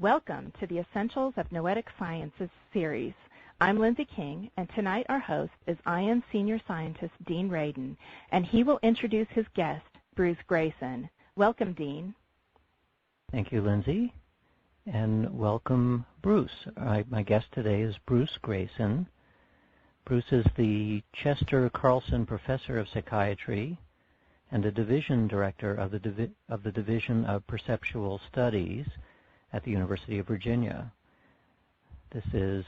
Welcome to the Essentials of Noetic Sciences series. I'm Lindsay King, and tonight our host is IM Senior Scientist Dean Radin, and he will introduce his guest, Bruce Greyson. Welcome, Dean. Thank you, Lindsay, and welcome, Bruce. My guest today is Bruce Greyson. Bruce is the Chester Carlson Professor of Psychiatry and a Division Director of the Division of Perceptual Studies at the University of Virginia. This is,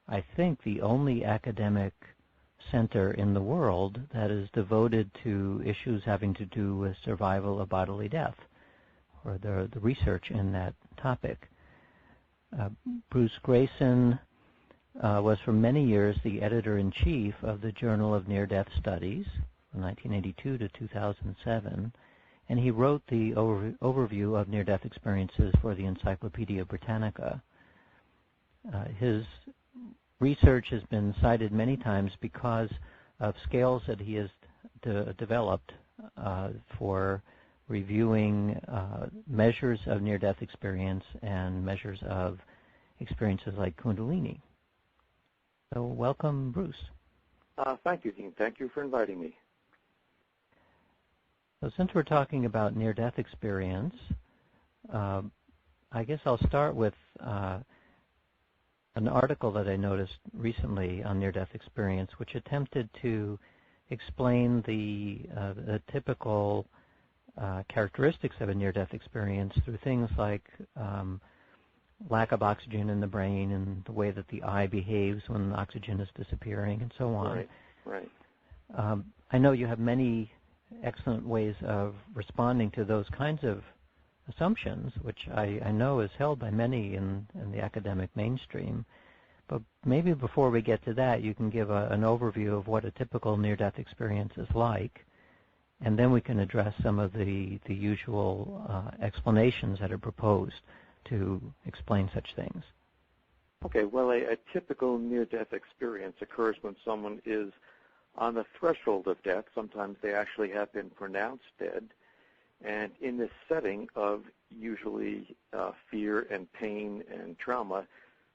I think, the only academic center in the world that is devoted to issues having to do with survival of bodily death, or the research in that topic. Bruce Greyson was for many years the editor-in-chief of the Journal of Near-Death Studies from 1982 to 2007, and he wrote the overview of near-death experiences for the Encyclopedia Britannica. His research has been cited many times because of scales that he has developed for reviewing measures of near-death experience and measures of experiences like Kundalini. So welcome, Bruce. Thank you, Dean. Thank you for inviting me. So since we're talking about near-death experience, I guess I'll start with an article that I noticed recently on near-death experience, which attempted to explain the typical characteristics of a near-death experience through things like lack of oxygen in the brain and the way that the eye behaves when oxygen is disappearing and so on. Right. I know you have many excellent ways of responding to those kinds of assumptions, which I know is held by many in the academic mainstream. But maybe before we get to that, you can give an overview of what a typical near-death experience is like, and then we can address some of the usual explanations that are proposed to explain such things. Okay, well, a typical near-death experience occurs when someone is on the threshold of death. Sometimes they actually have been pronounced dead. And in this setting of usually fear and pain and trauma,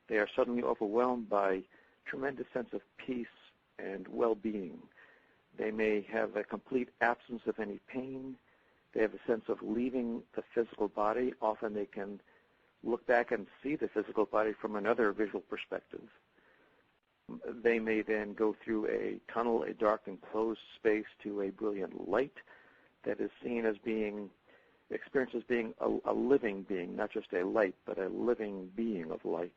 they are suddenly overwhelmed by tremendous sense of peace and well-being. They may have a complete absence of any pain. They have a sense of leaving the physical body. Often they can look back and see the physical body from another visual perspective. They may then go through a tunnel, a dark enclosed space, to a brilliant light that is seen as being, experienced as being a living being, not just a light, but a living being of light.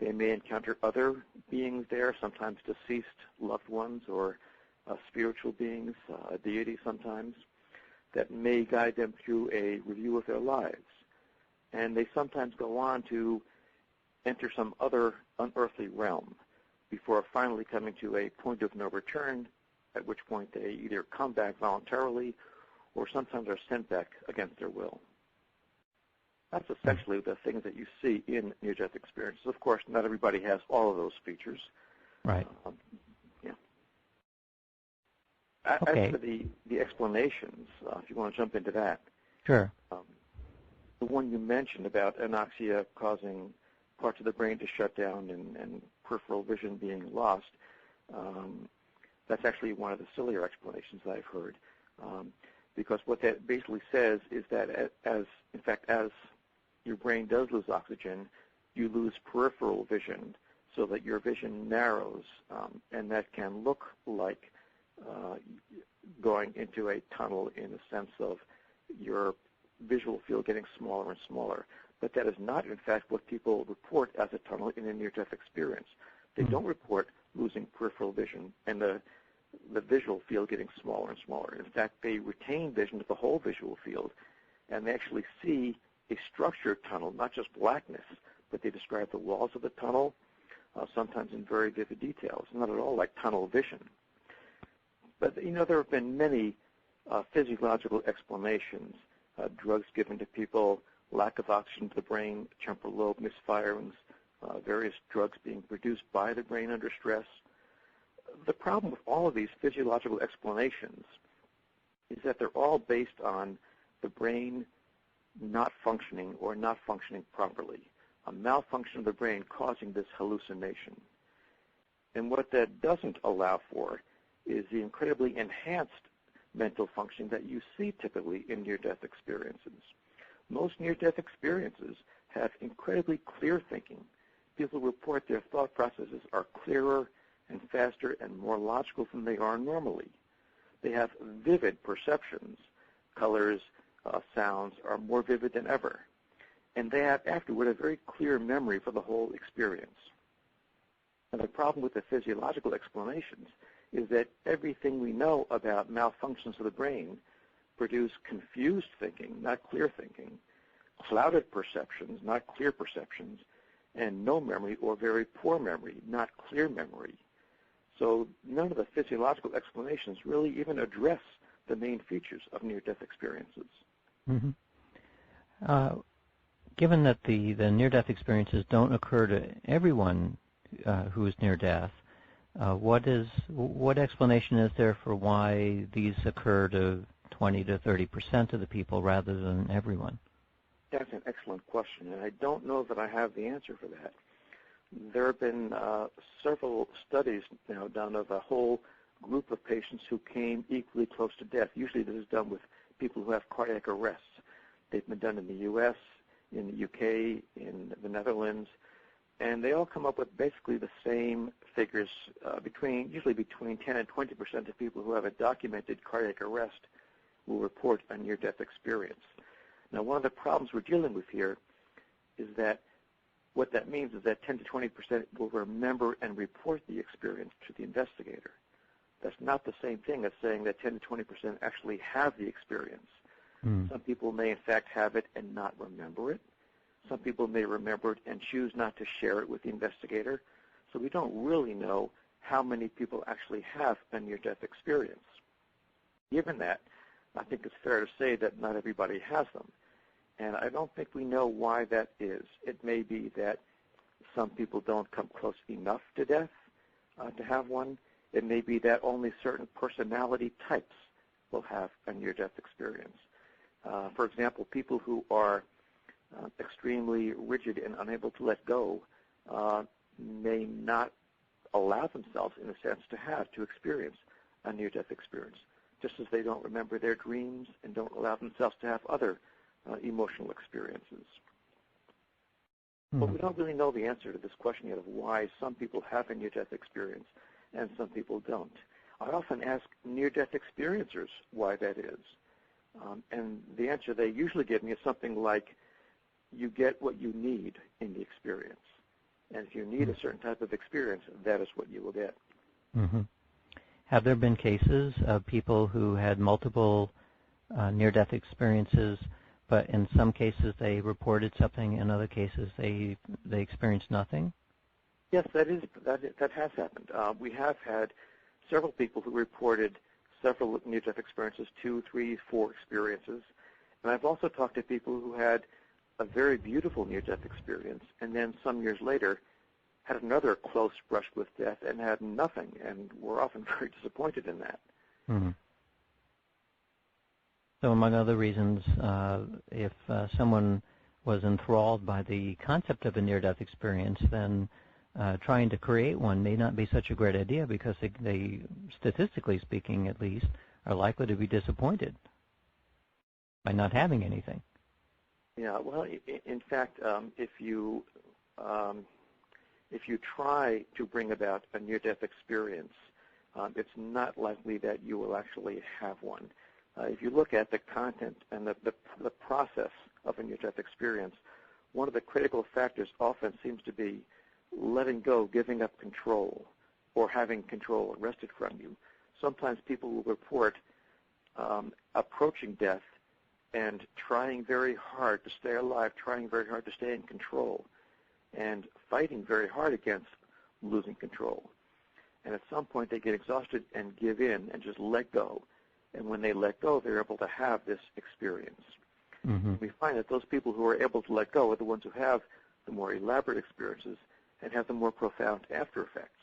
They may encounter other beings there, sometimes deceased loved ones or spiritual beings, a deity sometimes, that may guide them through a review of their lives. And they sometimes go on to enter some other unearthly realm before finally coming to a point of no return, at which point they either come back voluntarily or sometimes are sent back against their will. That's essentially the things that you see in near-death experiences. Of course, not everybody has all of those features. Right. Yeah. Okay. As for the explanations, if you want to jump into that. Sure. The one you mentioned about anoxia causing parts of the brain to shut down and peripheral vision being lost, that's actually one of the sillier explanations that I've heard. Because what that basically says is that as your brain does lose oxygen, you lose peripheral vision so that your vision narrows, and that can look like going into a tunnel in the sense of your visual field getting smaller and smaller. But that is not, in fact, what people report as a tunnel in a near-death experience. They don't report losing peripheral vision and the visual field getting smaller and smaller. In fact, they retain vision of the whole visual field, and they actually see a structured tunnel, not just blackness, but they describe the walls of the tunnel, sometimes in very vivid details, not at all like tunnel vision. But, there have been many physiological explanations, drugs given to people, lack of oxygen to the brain, temporal lobe misfirings, various drugs being produced by the brain under stress. The problem with all of these physiological explanations is that they're all based on the brain not functioning or not functioning properly, a malfunction of the brain causing this hallucination. And what that doesn't allow for is the incredibly enhanced mental functioning that you see typically in near-death experiences. Most near-death experiences have incredibly clear thinking. People report their thought processes are clearer and faster and more logical than they are normally. They have vivid perceptions. Colors, sounds are more vivid than ever. And they have afterward a very clear memory for the whole experience. And the problem with the physiological explanations is that everything we know about malfunctions of the brain produce confused thinking, not clear thinking, clouded perceptions, not clear perceptions, and no memory or very poor memory, not clear memory. So none of the physiological explanations really even address the main features of near-death experiences. Mm-hmm. Given that the near-death experiences don't occur to everyone who is near-death, what explanation is there for why these occur to 20 to 30% of the people rather than everyone? That's an excellent question, and I don't know that I have the answer for that. There have been several studies now done of a whole group of patients who came equally close to death. Usually this is done with people who have cardiac arrests. They've been done in the U.S., in the UK, in the Netherlands, and they all come up with basically the same figures, usually between 10 and 20% of people who have a documented cardiac arrest will report a near-death experience. Now, one of the problems we're dealing with here is that what that means is that 10 to 20% will remember and report the experience to the investigator. That's not the same thing as saying that 10 to 20% actually have the experience. Some people may, in fact, have it and not remember it. Some people may remember it and choose not to share it with the investigator. So we don't really know how many people actually have a near-death experience. Given that, I think it's fair to say that not everybody has them. And I don't think we know why that is. It may be that some people don't come close enough to death to have one. It may be that only certain personality types will have a near-death experience. For example, people who are extremely rigid and unable to let go may not allow themselves, in a sense, to experience a near-death experience, just as they don't remember their dreams and don't allow themselves to have other emotional experiences. But we don't really know the answer to this question yet of why some people have a near-death experience and some people don't. I often ask near-death experiencers why that is. And the answer they usually give me is something like, you get what you need in the experience. And if you need a certain type of experience, that is what you will get. Mm-hmm. Have there been cases of people who had multiple near-death experiences, but in some cases they reported something, in other cases they experienced nothing? Yes, that has happened. We have had several people who reported several near-death experiences, 2, 3, 4 experiences. And I've also talked to people who had a very beautiful near-death experience and then some years later had another close brush with death and had nothing, and were often very disappointed in that. Mm-hmm. So among other reasons, if someone was enthralled by the concept of a near-death experience, then trying to create one may not be such a great idea because they, statistically speaking at least, are likely to be disappointed by not having anything. Yeah, well, in fact, if you try to bring about a near-death experience, it's not likely that you will actually have one. If you look at the content and the process of a near-death experience, one of the critical factors often seems to be letting go, giving up control, or having control wrested from you. Sometimes people will report approaching death and trying very hard to stay alive, trying very hard to stay in control, and fighting very hard against losing control. And at some point they get exhausted and give in and just let go. And when they let go, they're able to have this experience. Mm-hmm. We find that those people who are able to let go are the ones who have the more elaborate experiences and have the more profound after effects.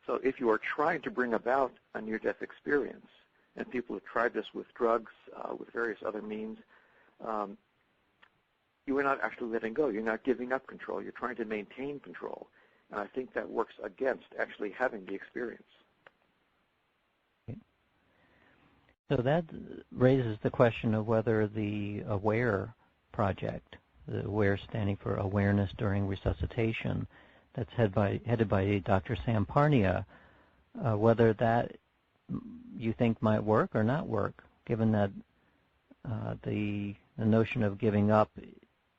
So if you are trying to bring about a near-death experience, and people have tried this with drugs, with various other means, you are not actually letting go. You're not giving up control. You're trying to maintain control. And I think that works against actually having the experience. Okay. So that raises the question of whether the AWARE project, the AWARE standing for Awareness During Resuscitation, that's headed by Dr. Sam Parnia, whether that you think might work or not work, given that the notion of giving up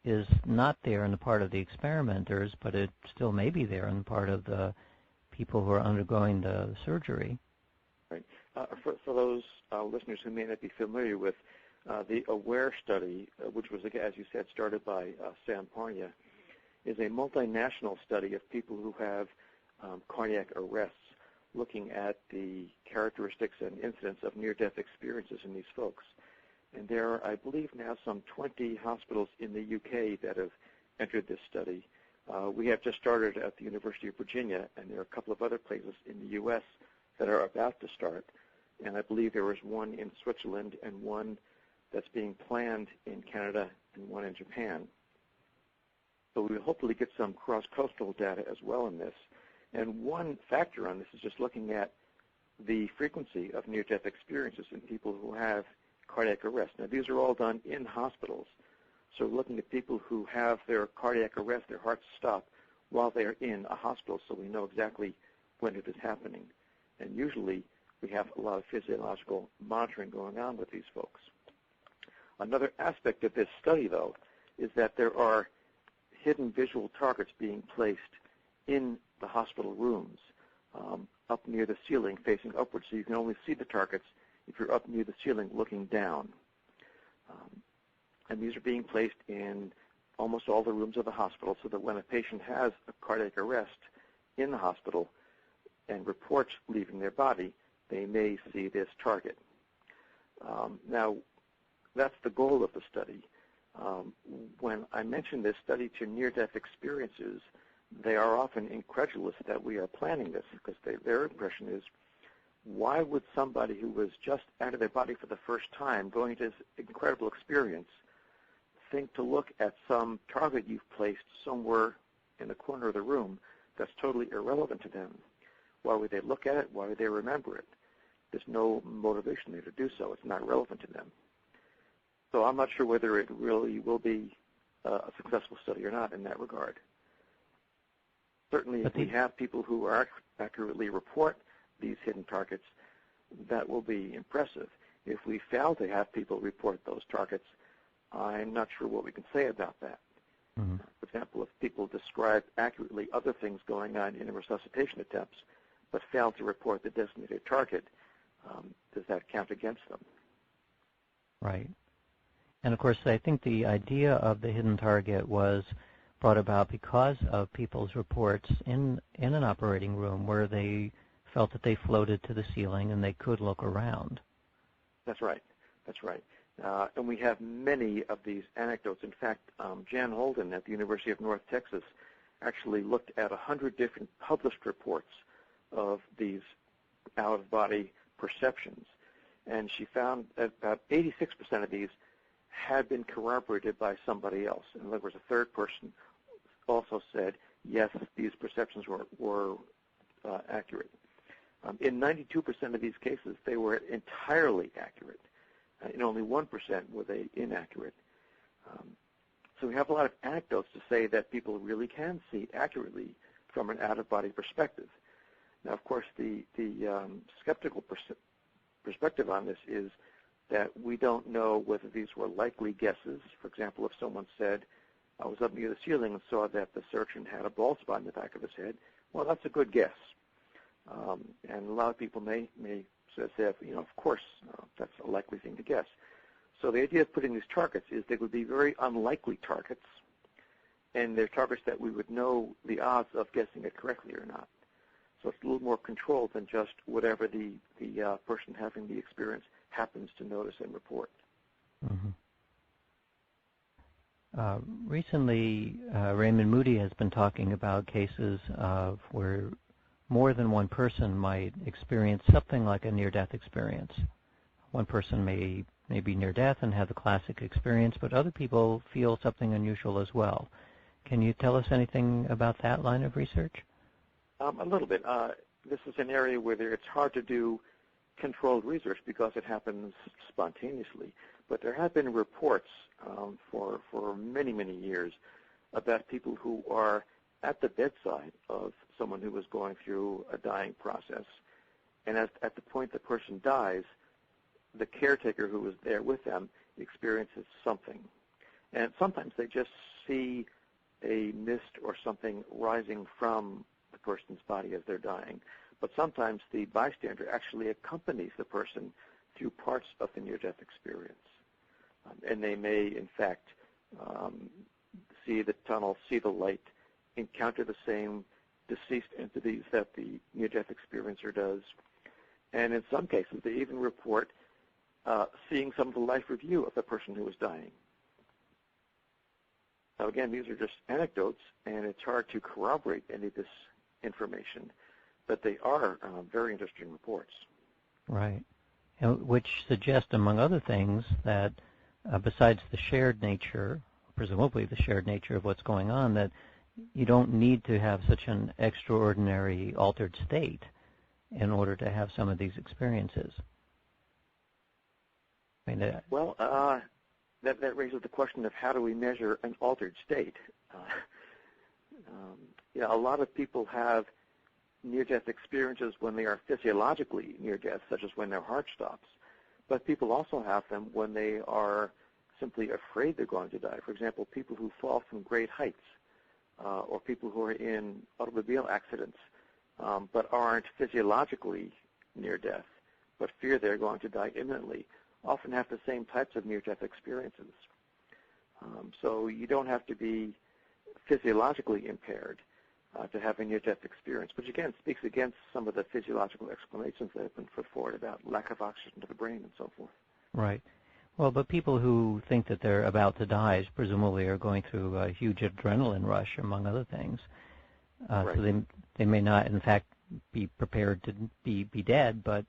is not there on the part of the experimenters, but it still may be there on the part of the people who are undergoing the surgery. Right. For those listeners who may not be familiar with the AWARE study, which was, as you said, started by Sam Parnia, is a multinational study of people who have cardiac arrests, looking at the characteristics and incidence of near-death experiences in these folks. And there are, I believe, now some 20 hospitals in the UK that have entered this study. We have just started at the University of Virginia, and there are a couple of other places in the US that are about to start. And I believe there is one in Switzerland and one that's being planned in Canada and one in Japan. So we will hopefully get some cross-coastal data as well in this. And one factor on this is just looking at the frequency of near-death experiences in people who have cardiac arrest. Now, these are all done in hospitals. So looking at people who have their cardiac arrest, their hearts stop, while they're in a hospital, so we know exactly when it is happening. And usually we have a lot of physiological monitoring going on with these folks. Another aspect of this study, though, is that there are hidden visual targets being placed in the hospital rooms up near the ceiling facing upwards, so you can only see the targets if you're up near the ceiling looking down. And these are being placed in almost all the rooms of the hospital so that when a patient has a cardiac arrest in the hospital and reports leaving their body, they may see this target. Now, that's the goal of the study. When I mention this study to near-death experiences, they are often incredulous that we are planning this because their impression is, why would somebody who was just out of their body for the first time going into this incredible experience think to look at some target you've placed somewhere in the corner of the room that's totally irrelevant to them? Why would they look at it? Why would they remember it? There's no motivation there to do so. It's not relevant to them. So I'm not sure whether it really will be a successful study or not in that regard. Certainly, if we have people who accurately report these hidden targets, that will be impressive. If we fail to have people report those targets, I'm not sure what we can say about that. Mm-hmm. For example, if people describe accurately other things going on in resuscitation attempts but fail to report the designated target, does that count against them? Right. And, of course, I think the idea of the hidden target was brought about because of people's reports in an operating room where they felt that they floated to the ceiling and they could look around. That's right. That's right. And we have many of these anecdotes. In fact, Jan Holden at the University of North Texas actually looked at 100 different published reports of these out-of-body perceptions. And she found that about 86% of these had been corroborated by somebody else. In other words, a third person also said, yes, these perceptions were accurate. In 92% of these cases, they were entirely accurate. In only 1% were they inaccurate. So we have a lot of anecdotes to say that people really can see accurately from an out-of-body perspective. Now, of course, the skeptical perspective on this is that we don't know whether these were likely guesses. For example, if someone said, I was up near the ceiling and saw that the surgeon had a bald spot in the back of his head, well, that's a good guess. And a lot of people may say, of course, that's a likely thing to guess. So the idea of putting these targets is they would be very unlikely targets, and they're targets that we would know the odds of guessing it correctly or not. So it's a little more controlled than just whatever the person having the experience happens to notice and report. Mm-hmm. Recently, Raymond Moody has been talking about cases of where more than one person might experience something like a near-death experience. One person may may be near death and have the classic experience, but other people feel something unusual as well. Can you tell us anything about that line of research? A little bit. This is an area where it's hard to do controlled research because it happens spontaneously. But there have been reports for many, many years about people who are at the bedside of someone who was going through a dying process. And at the point the person dies, the caretaker who was there with them experiences something. And sometimes they just see a mist or something rising from the person's body as they're dying. But sometimes the bystander actually accompanies the person through parts of the near-death experience. And they may, in fact, see the tunnel, see the light, encounter the same deceased entities that the near-death experiencer does. And in some cases, they even report seeing some of the life review of the person who was dying. Now, again, these are just anecdotes, and it's hard to corroborate any of this information, but they are very interesting reports. Right, which suggest, among other things, that besides the shared nature, presumably the shared nature of what's going on, that you don't need to have such an extraordinary altered state in order to have some of these experiences. I mean, that raises the question of how do we measure an altered state? A lot of people have near-death experiences when they are physiologically near-death, such as when their heart stops. But people also have them when they are simply afraid they're going to die. For example, people who fall from great heights or people who are in automobile accidents but aren't physiologically near-death but fear they're going to die imminently often have the same types of near-death experiences. So you don't have to be physiologically impaired to have a near-death experience, which again speaks against some of the physiological explanations that have been put forward about lack of oxygen to the brain and so forth. Right. Well, but people who think that they're about to die presumably are going through a huge adrenaline rush, among other things. Right. So they may not, in fact, be prepared to be dead, but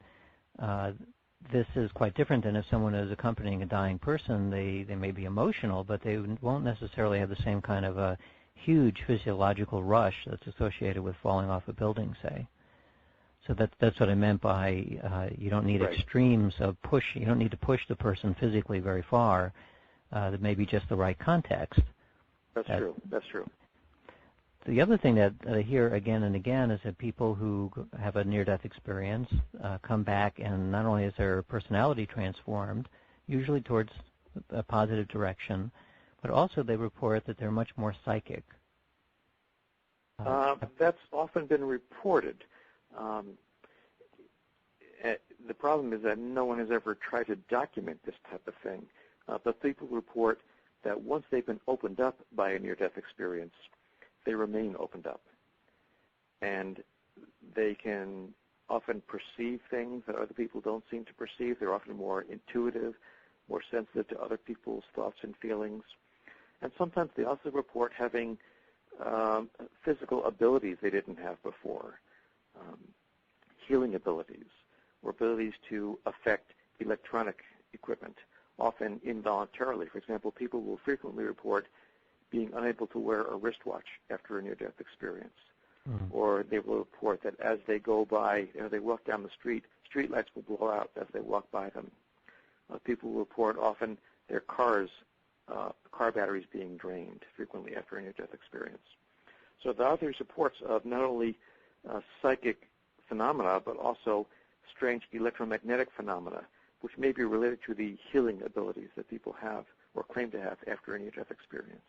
this is quite different than if someone is accompanying a dying person. They may be emotional, but they won't necessarily have the same kind of a huge physiological rush that's associated with falling off a building, say. So that's what I meant by you don't need extremes of push. You don't need to push the person physically very far. That may be just the right context. That's true. That's true. The other thing that I hear again and again is that people who have a near-death experience come back, and not only is their personality transformed, usually towards a positive direction, but also they report that they're much more psychic. That's often been reported. The problem is that no one has ever tried to document this type of thing. But people report that once they've been opened up by a near-death experience, they remain opened up. And they can often perceive things that other people don't seem to perceive. They're often more intuitive, more sensitive to other people's thoughts and feelings. And sometimes they also report having physical abilities they didn't have before, healing abilities, or abilities to affect electronic equipment, often involuntarily. For example, people will frequently report being unable to wear a wristwatch after a near-death experience. Mm-hmm. Or they will report that as they go by, they walk down the street, street lights will blow out as they walk by them. People will report often their car batteries being drained frequently after a near-death experience. So there are these reports of not only psychic phenomena, but also strange electromagnetic phenomena, which may be related to the healing abilities that people have or claim to have after a near-death experience.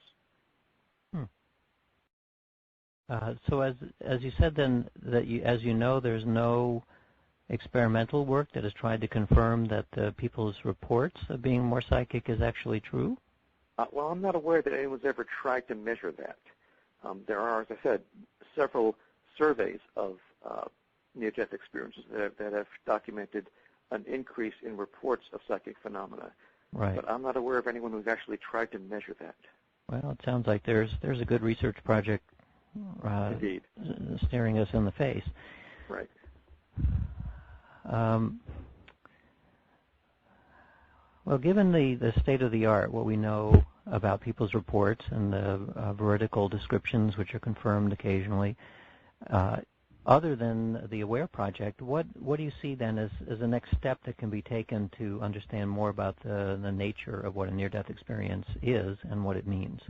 So as you said then, that as you know, there's no experimental work that has tried to confirm that people's reports of being more psychic is actually true? Well, I'm not aware that anyone's ever tried to measure that. There are, as I said, several surveys of near-death experiences that have documented an increase in reports of psychic phenomena. Right. But I'm not aware of anyone who's actually tried to measure that. Well, it sounds like there's a good research project Indeed. staring us in the face. Right. Well, given the state of the art, what we know about people's reports and the veridical descriptions, which are confirmed occasionally, other than the AWARE project, what do you see then as the next step that can be taken to understand more about the nature of what a near-death experience is and what it means?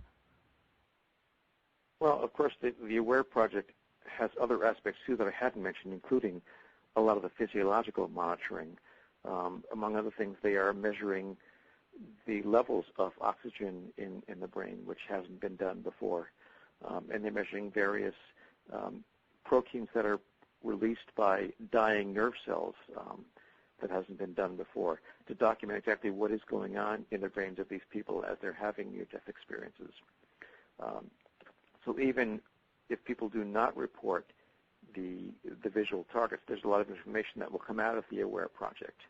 Well, of course, the AWARE project has other aspects too that I hadn't mentioned, including a lot of the physiological monitoring. Among other things, they are measuring the levels of oxygen in the brain, which hasn't been done before. And they're measuring various proteins that are released by dying nerve cells that hasn't been done before, to document exactly what is going on in the brains of these people as they're having near-death experiences. So even if people do not report the visual targets, there's a lot of information that will come out of the AWARE project.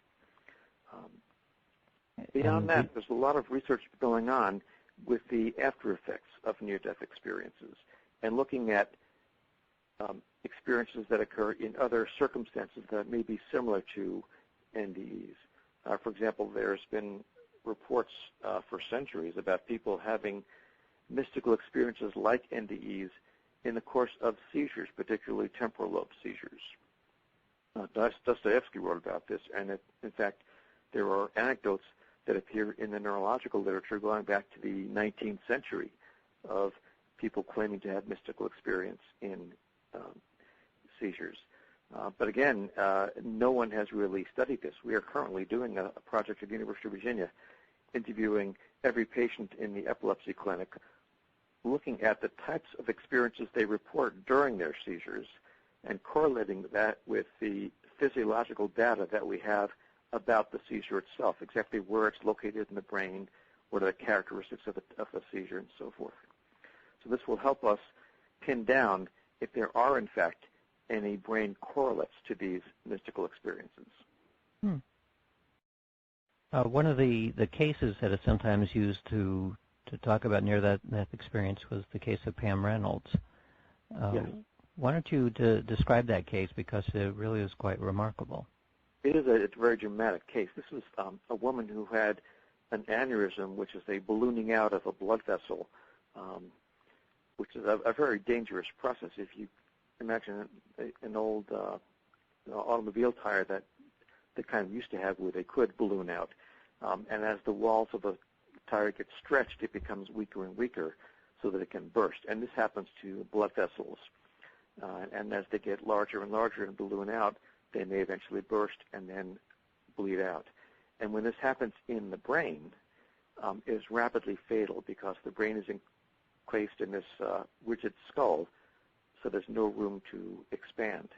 Beyond that, there's a lot of research going on with the after effects of near-death experiences and looking at experiences that occur in other circumstances that may be similar to NDEs. For example, there's been reports for centuries about people having mystical experiences like NDEs in the course of seizures, particularly temporal lobe seizures. Dostoevsky wrote about this, and in fact, there are anecdotes that appear in the neurological literature going back to the 19th century of people claiming to have mystical experience in seizures. But again, no one has really studied this. We are currently doing a project at the University of Virginia interviewing every patient in the epilepsy clinic, looking at the types of experiences they report during their seizures and correlating that with the physiological data that we have about the seizure itself, exactly where it's located in the brain, what are the characteristics of the seizure, and so forth. So this will help us pin down if there are, in fact, any brain correlates to these mystical experiences. One of the cases that is sometimes used to talk about near-death experience was the case of Pam Reynolds. Yes. Why don't you describe that case, because it really is quite remarkable. It's a very dramatic case. This was a woman who had an aneurysm, which is a ballooning out of a blood vessel, which is a very dangerous process. If you imagine an old automobile tire that they kind of used to have where they could balloon out, and as the walls of the tire get stretched, it becomes weaker and weaker so that it can burst. And this happens to blood vessels. And as they get larger and larger and balloon out, they may eventually burst and then bleed out. And when this happens in the brain, it is rapidly fatal because the brain is encased in this rigid skull, so there's no room to expand.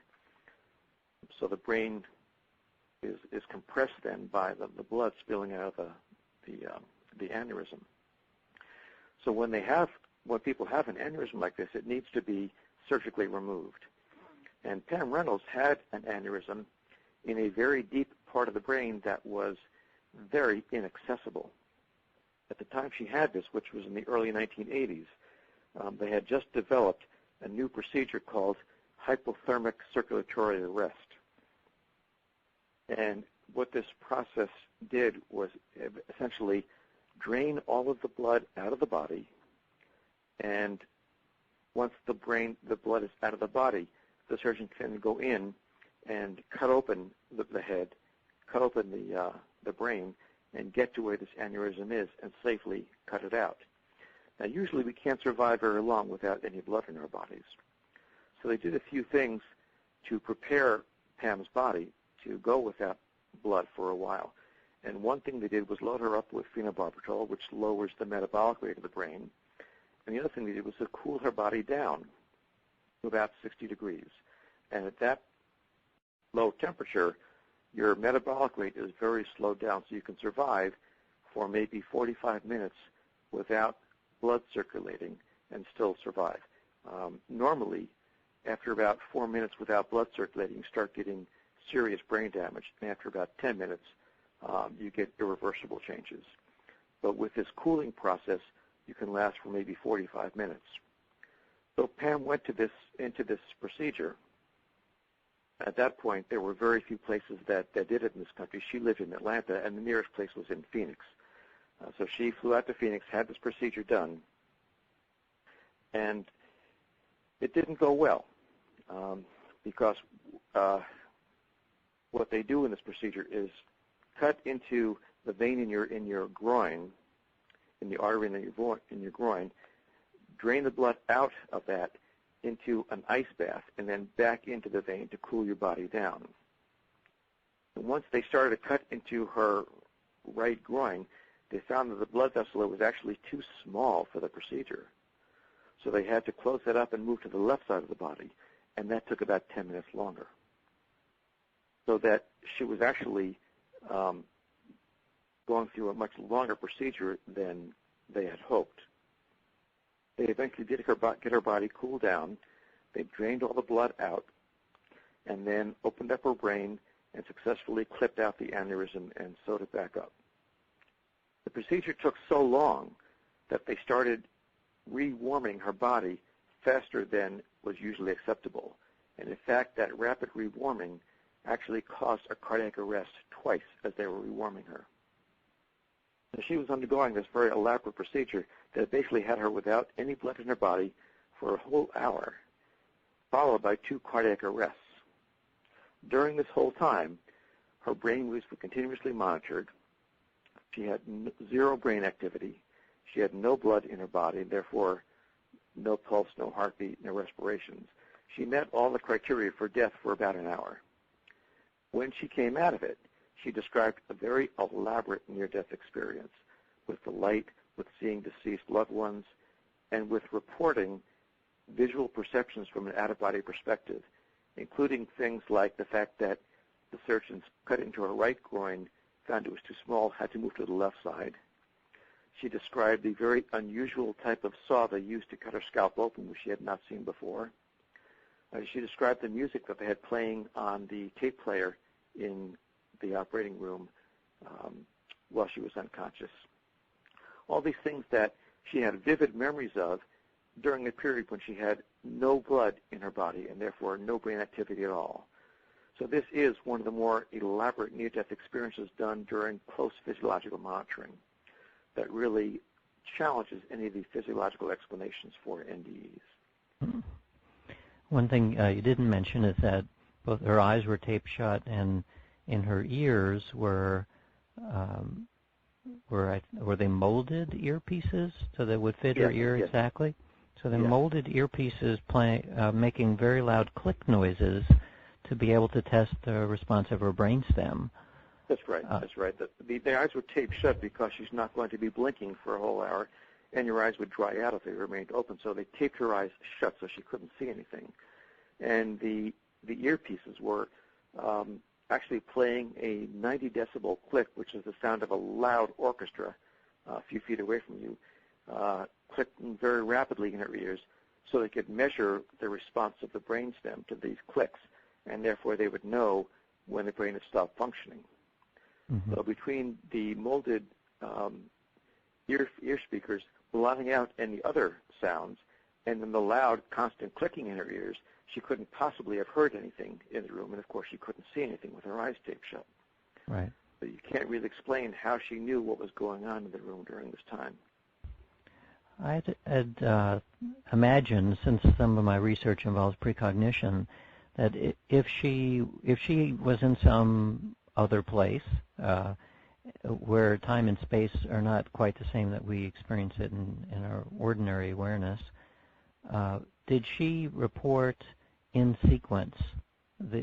So the brain is compressed then by the blood spilling out of the aneurysm. So when people have an aneurysm like this, it needs to be surgically removed. And Pam Reynolds had an aneurysm in a very deep part of the brain that was very inaccessible. At the time she had this, which was in the early 1980s, they had just developed a new procedure called hypothermic circulatory arrest. And what this process did was essentially drain all of the blood out of the body, and once the blood is out of the body, the surgeon can go in and cut open the head, cut open the brain, and get to where this aneurysm is and safely cut it out. Now, usually we can't survive very long without any blood in our bodies. So they did a few things to prepare Pam's body to go without blood for a while. And one thing they did was load her up with phenobarbital, which lowers the metabolic rate of the brain. And the other thing they did was to cool her body down to about 60 degrees. And at that low temperature, your metabolic rate is very slowed down, so you can survive for maybe 45 minutes without blood circulating and still survive. Normally, after about 4 minutes without blood circulating, you start getting serious brain damage. And after about 10 minutes, you get irreversible changes. But with this cooling process, you can last for maybe 45 minutes. So Pam went into this procedure at that point, there were very few places that did it in this country. She lived in Atlanta, and the nearest place was in Phoenix. So she flew out to Phoenix, had this procedure done, and it didn't go well because what they do in this procedure is cut into the vein in your groin, in the artery in your groin, drain the blood out of that into an ice bath, and then back into the vein to cool your body down. And once they started to cut into her right groin, they found that the blood vessel was actually too small for the procedure. So they had to close that up and move to the left side of the body, and that took about 10 minutes longer. So that she was actually going through a much longer procedure than they had hoped. They eventually did get her body cooled down. They drained all the blood out and then opened up her brain and successfully clipped out the aneurysm and sewed it back up. The procedure took so long that they started rewarming her body faster than was usually acceptable. And in fact, that rapid rewarming actually caused a cardiac arrest twice as they were rewarming her. So she was undergoing this very elaborate procedure that basically had her without any blood in her body for a whole hour, followed by 2 cardiac arrests. During this whole time, her brain was continuously monitored. She had 0 brain activity. She had no blood in her body, and therefore no pulse, no heartbeat, no respirations. She met all the criteria for death for about an hour. When she came out of it, she described a very elaborate near-death experience with the light, with seeing deceased loved ones, and with reporting visual perceptions from an out-of-body perspective, including things like the fact that the surgeons cut into her right groin, found it was too small, had to move to the left side. She described the very unusual type of saw they used to cut her scalp open, which she had not seen before. She described the music that they had playing on the tape player in the operating room while she was unconscious. All these things that she had vivid memories of during a period when she had no blood in her body and therefore no brain activity at all. So this is one of the more elaborate near-death experiences done during close physiological monitoring that really challenges any of the physiological explanations for NDEs. One thing you didn't mention is that both her eyes were taped shut and in her ears were they molded earpieces so that would fit her ear exactly? So they molded earpieces making very loud click noises to be able to test the response of her brainstem. That's right. That's right. The eyes were taped shut because she's not going to be blinking for a whole hour, and your eyes would dry out if they remained open. So they taped her eyes shut so she couldn't see anything. And the earpieces were actually playing a 90 decibel click, which is the sound of a loud orchestra a few feet away from you, clicking very rapidly in her ears so they could measure the response of the brainstem to these clicks, and therefore they would know when the brain had stopped functioning. Mm-hmm. So between the molded ear speakers blotting out any other sounds and then the loud, constant clicking in her ears, she couldn't possibly have heard anything in the room, and of course she couldn't see anything with her eyes taped shut. Right. So you can't really explain how she knew what was going on in the room during this time. I had imagined, since some of my research involves precognition, that if she was in some other place where time and space are not quite the same that we experience it in our ordinary awareness, did she report in sequence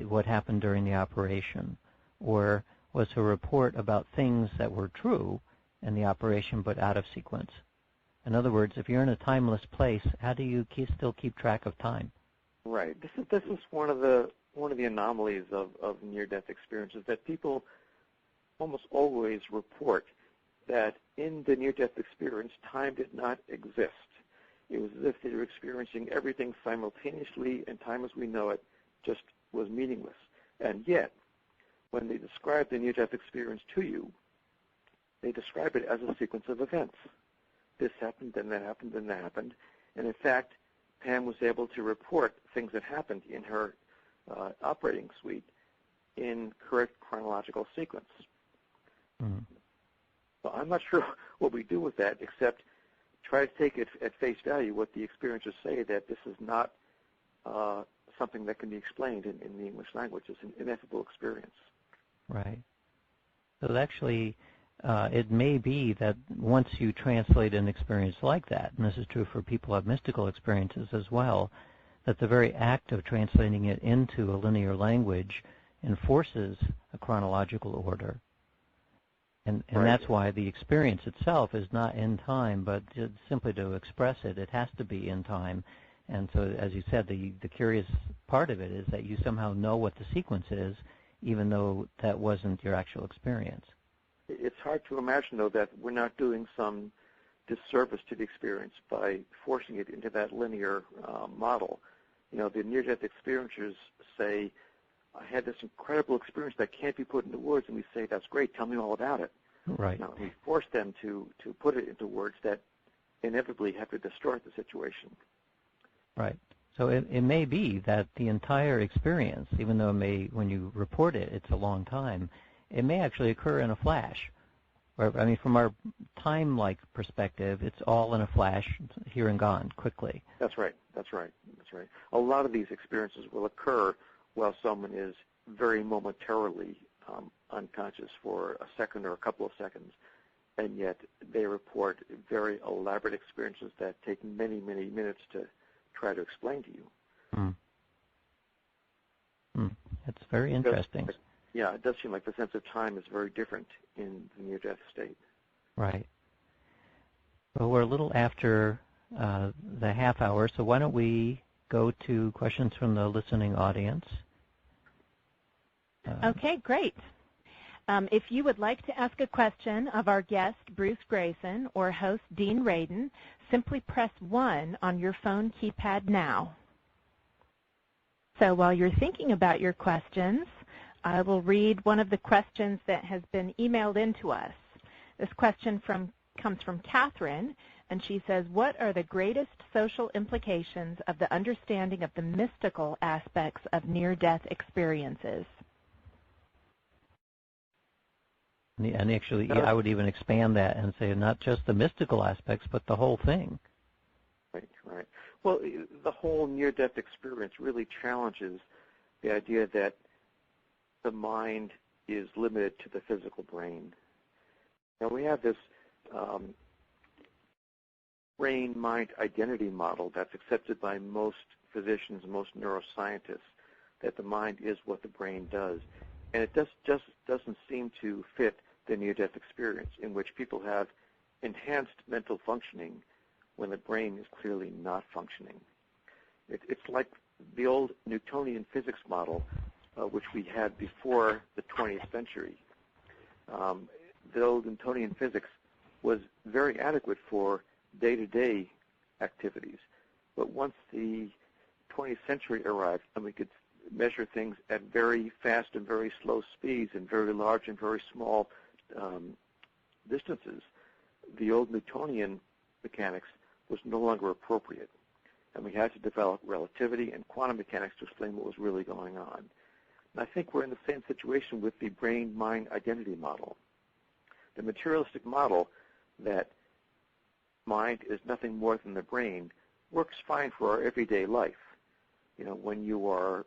what happened during the operation, or was her report about things that were true in the operation but out of sequence? In other words, if you're in a timeless place, how do you still keep track of time? Right. This is one of the anomalies of near-death experiences, that people almost always report that in the near-death experience, time did not exist. It was as if they were experiencing everything simultaneously, and time as we know it just was meaningless. And yet, when they describe the near-death experience to you, they describe it as a sequence of events. This happened, then that happened, then that happened. And in fact, Pam was able to report things that happened in her operating suite in correct chronological sequence. Mm-hmm. So I'm not sure what we do with that except try to take it at face value what the experiencers say, that this is not something that can be explained in the English language. It's an ineffable experience. Right. So actually, it may be that once you translate an experience like that, and this is true for people who have mystical experiences as well, that the very act of translating it into a linear language enforces a chronological order. And right. That's why the experience itself is not in time, but simply to express it, it has to be in time. And so, as you said, the curious part of it is that you somehow know what the sequence is, even though that wasn't your actual experience. It's hard to imagine, though, that we're not doing some disservice to the experience by forcing it into that linear model. You know, the near-death experiencers say, I had this incredible experience that can't be put into words, and we say, that's great, tell me all about it. Right. Now, we force them to put it into words that inevitably have to distort the situation. Right. So it may be that the entire experience, even though when you report it, it's a long time, it may actually occur in a flash. I mean, from our time-like perspective, it's all in a flash, here and gone, quickly. That's right. That's right. That's right. A lot of these experiences will occur while someone is very momentarily unconscious for a second or a couple of seconds, and yet they report very elaborate experiences that take many, many minutes to try to explain to you. It's very interesting. Yeah, it does seem like the sense of time is very different in the near-death state. Right. Well, we're a little after the half hour, so why don't we go to questions from the listening audience? Okay, great. If you would like to ask a question of our guest, Bruce Greyson, or host, Dean Radin, simply press 1 on your phone keypad now. So while you're thinking about your questions, I will read one of the questions that has been emailed in to us. This question comes from Catherine, and she says, what are the greatest social implications of the understanding of the mystical aspects of near-death experiences? And actually, I would even expand that and say not just the mystical aspects, but the whole thing. Right, right. Well, the whole near-death experience really challenges the idea that the mind is limited to the physical brain. Now, we have this brain-mind identity model that's accepted by most physicians, most neuroscientists, that the mind is what the brain does. And it just doesn't seem to fit the near-death experience, in which people have enhanced mental functioning when the brain is clearly not functioning. It's like the old Newtonian physics model, which we had before the 20th century. The old Newtonian physics was very adequate for day-to-day activities. But once the 20th century arrived and we could measure things at very fast and very slow speeds and very large and very small distances, the old Newtonian mechanics was no longer appropriate. And we had to develop relativity and quantum mechanics to explain what was really going on. And I think we're in the same situation with the brain-mind identity model. The materialistic model that mind is nothing more than the brain works fine for our everyday life. You know, when you are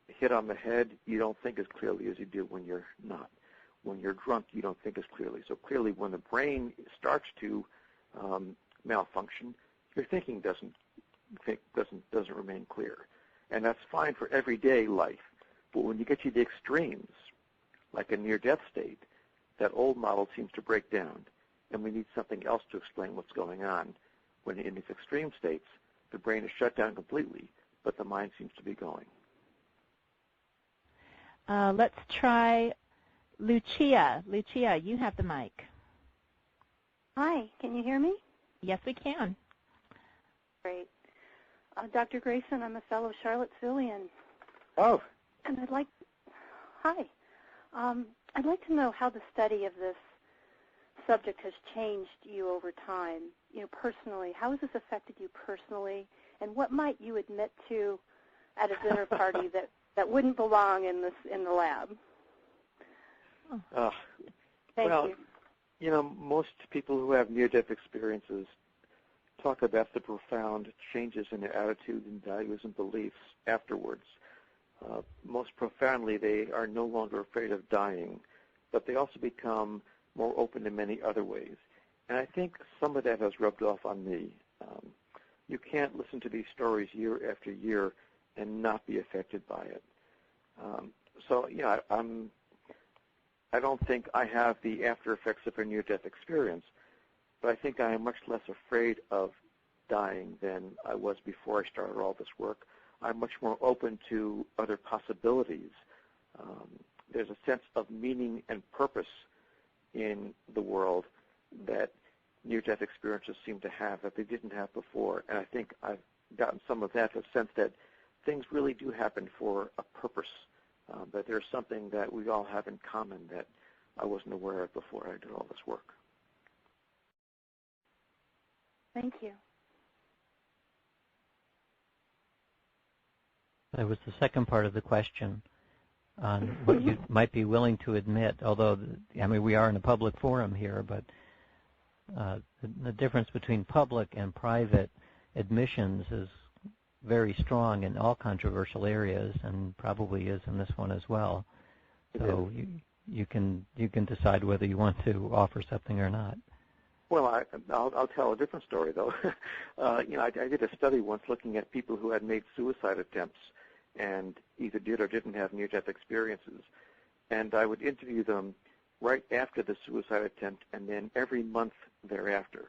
hit on the head, you don't think as clearly as you do when you're not. When you're drunk, you don't think as clearly. So clearly, when the brain starts to malfunction, your thinking doesn't remain clear, and that's fine for everyday life. But when you get to the extremes, like a near-death state, that old model seems to break down, and we need something else to explain what's going on. When in these extreme states, the brain is shut down completely, but the mind seems to be going. Let's try Lucia. Lucia, you have the mic. Hi, can you hear me? Yes, we can. Great. Dr. Greyson, I'm a fellow Charlottesvillian. Oh. And I'd like to know how the study of this subject has changed you over time, you know, personally. How has this affected you personally? And what might you admit to at a dinner party that that wouldn't belong in the lab. Thank you. You know, most people who have near-death experiences talk about the profound changes in their attitude and values and beliefs afterwards. Most profoundly, they are no longer afraid of dying, but they also become more open in many other ways. And I think some of that has rubbed off on me. You can't listen to these stories year after year and not be affected by it. So, you know, I don't think I have the after effects of a near-death experience, but I think I am much less afraid of dying than I was before I started all this work. I'm much more open to other possibilities. There's a sense of meaning and purpose in the world that near-death experiences seem to have that they didn't have before. And I think I've gotten some of that, the sense that things really do happen for a purpose, that there's something that we all have in common that I wasn't aware of before I did all this work. Thank you. That was the second part of the question on what you might be willing to admit, although, I mean, we are in a public forum here, but the difference between public and private admissions is very strong in all controversial areas, and probably is in this one as well. So you can decide whether you want to offer something or not. Well, I'll tell a different story, though. You know, I did a study once looking at people who had made suicide attempts and either did or didn't have near-death experiences. And I would interview them right after the suicide attempt and then every month thereafter.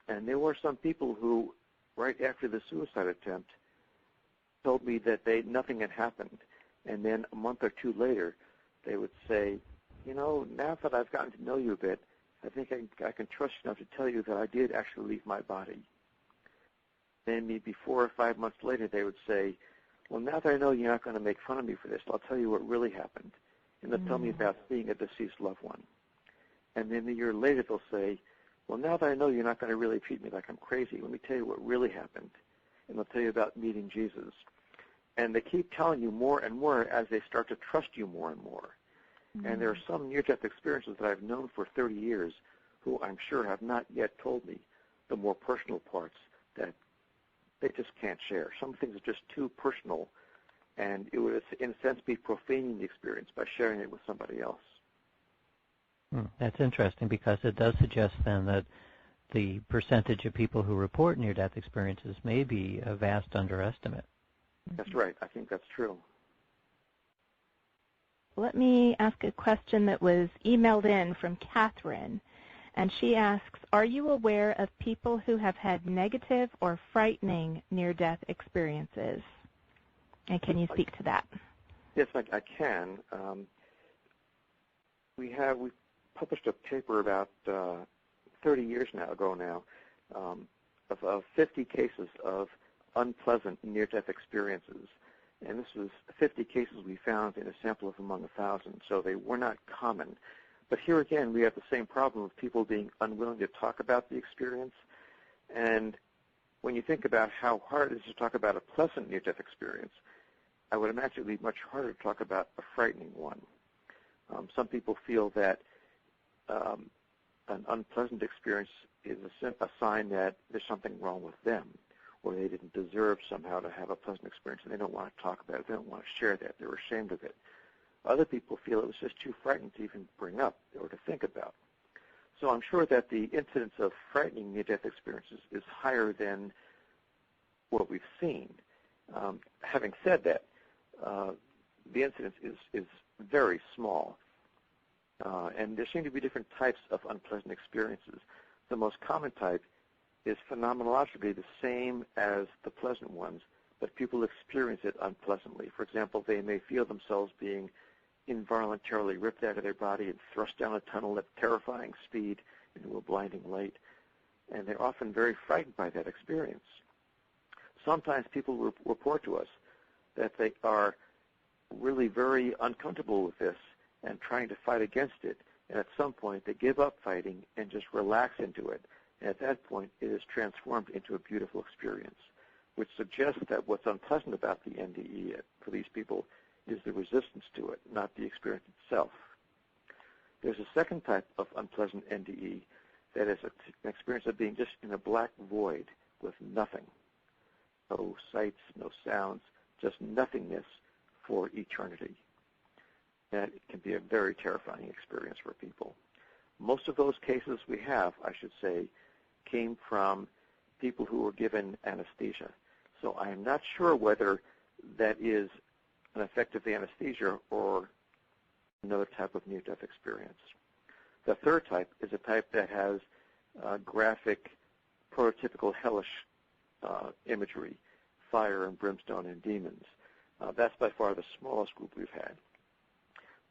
And there were some people who, right after the suicide attempt, told me that nothing had happened. And then a month or two later, they would say, you know, now that I've gotten to know you a bit, I think I can trust you enough to tell you that I did actually leave my body. Then maybe 4 or 5 months later, they would say, well, now that I know you're not going to make fun of me for this, I'll tell you what really happened. And they'll tell me about seeing a deceased loved one. And then a year later, they'll say, well, now that I know you're not going to really treat me like I'm crazy, let me tell you what really happened. And they'll tell you about meeting Jesus. And they keep telling you more and more as they start to trust you more and more. And there are some near-death experiences that I've known for 30 years who I'm sure have not yet told me the more personal parts that they just can't share. Some things are just too personal, and it would, in a sense, be profaning the experience by sharing it with somebody else. That's interesting, because it does suggest then that the percentage of people who report near-death experiences may be a vast underestimate. That's right. I think that's true. Let me ask a question that was emailed in from Catherine, and she asks, are you aware of people who have had negative or frightening near-death experiences? And can you speak to that? Yes, I can. We published a paper about 30 years ago now of 50 cases of unpleasant near-death experiences. And this was 50 cases we found in a sample of among 1,000, so they were not common. But here again, we have the same problem of people being unwilling to talk about the experience. And when you think about how hard it is to talk about a pleasant near-death experience, I would imagine it would be much harder to talk about a frightening one. Some people feel that an unpleasant experience is a sign that there's something wrong with them, or they didn't deserve somehow to have a pleasant experience, and they don't want to talk about it. They don't want to share that. They're ashamed of it. Other people feel it was just too frightening to even bring up or to think about. So I'm sure that the incidence of frightening near-death experiences is higher than what we've seen. Having said that, the incidence is very small, and there seem to be different types of unpleasant experiences. The most common type is phenomenologically the same as the pleasant ones, but people experience it unpleasantly. For example, they may feel themselves being involuntarily ripped out of their body and thrust down a tunnel at terrifying speed into a blinding light, and they're often very frightened by that experience. Sometimes people report to us that they are really very uncomfortable with this and trying to fight against it, and at some point they give up fighting and just relax into it. And at that point, it is transformed into a beautiful experience. which suggests that what's unpleasant about the NDE for these people is the resistance to it, not the experience itself. There's a second type of unpleasant NDE that is an experience of being just in a black void with nothing. No sights, no sounds, just nothingness for eternity. And it can be a very terrifying experience for people. Most of those cases we have, I should say, came from people who were given anesthesia. So I am not sure whether that is an effect of the anesthesia or another type of near-death experience. The third type is a type that has graphic, prototypical hellish imagery, fire and brimstone and demons. That's by far the smallest group we've had.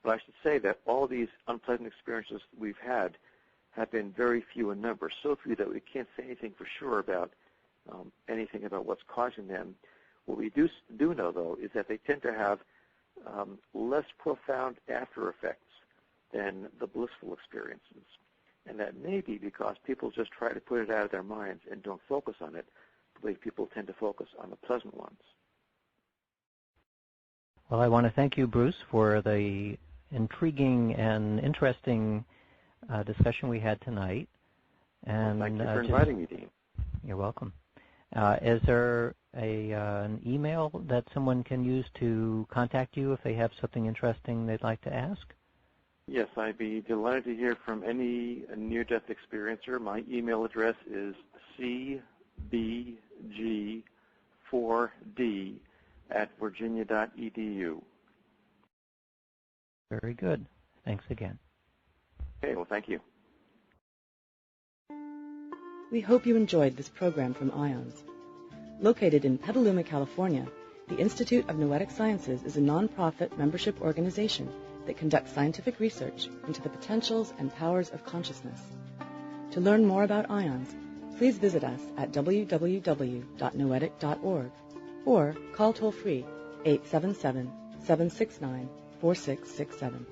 But I should say that all these unpleasant experiences we've had have been very few in number, so few that we can't say anything for sure about anything about what's causing them. What we do know, though, is that they tend to have less profound after effects than the blissful experiences. And that may be because people just try to put it out of their minds and don't focus on it, the way people tend to focus on the pleasant ones. Well, I want to thank you, Bruce, for the intriguing and interesting discussion we had tonight. And thank you for inviting me, Dean. You're welcome. Is there an email that someone can use to contact you if they have something interesting they'd like to ask? Yes, I'd be delighted to hear from any near-death experiencer. My email address is cbg4d@virginia.edu. Very good. Thanks again. Okay, well, thank you. We hope you enjoyed this program from IONS. Located in Petaluma, California, the Institute of Noetic Sciences is a nonprofit membership organization that conducts scientific research into the potentials and powers of consciousness. To learn more about IONS, please visit us at www.noetic.org or call toll-free 877-769-4667.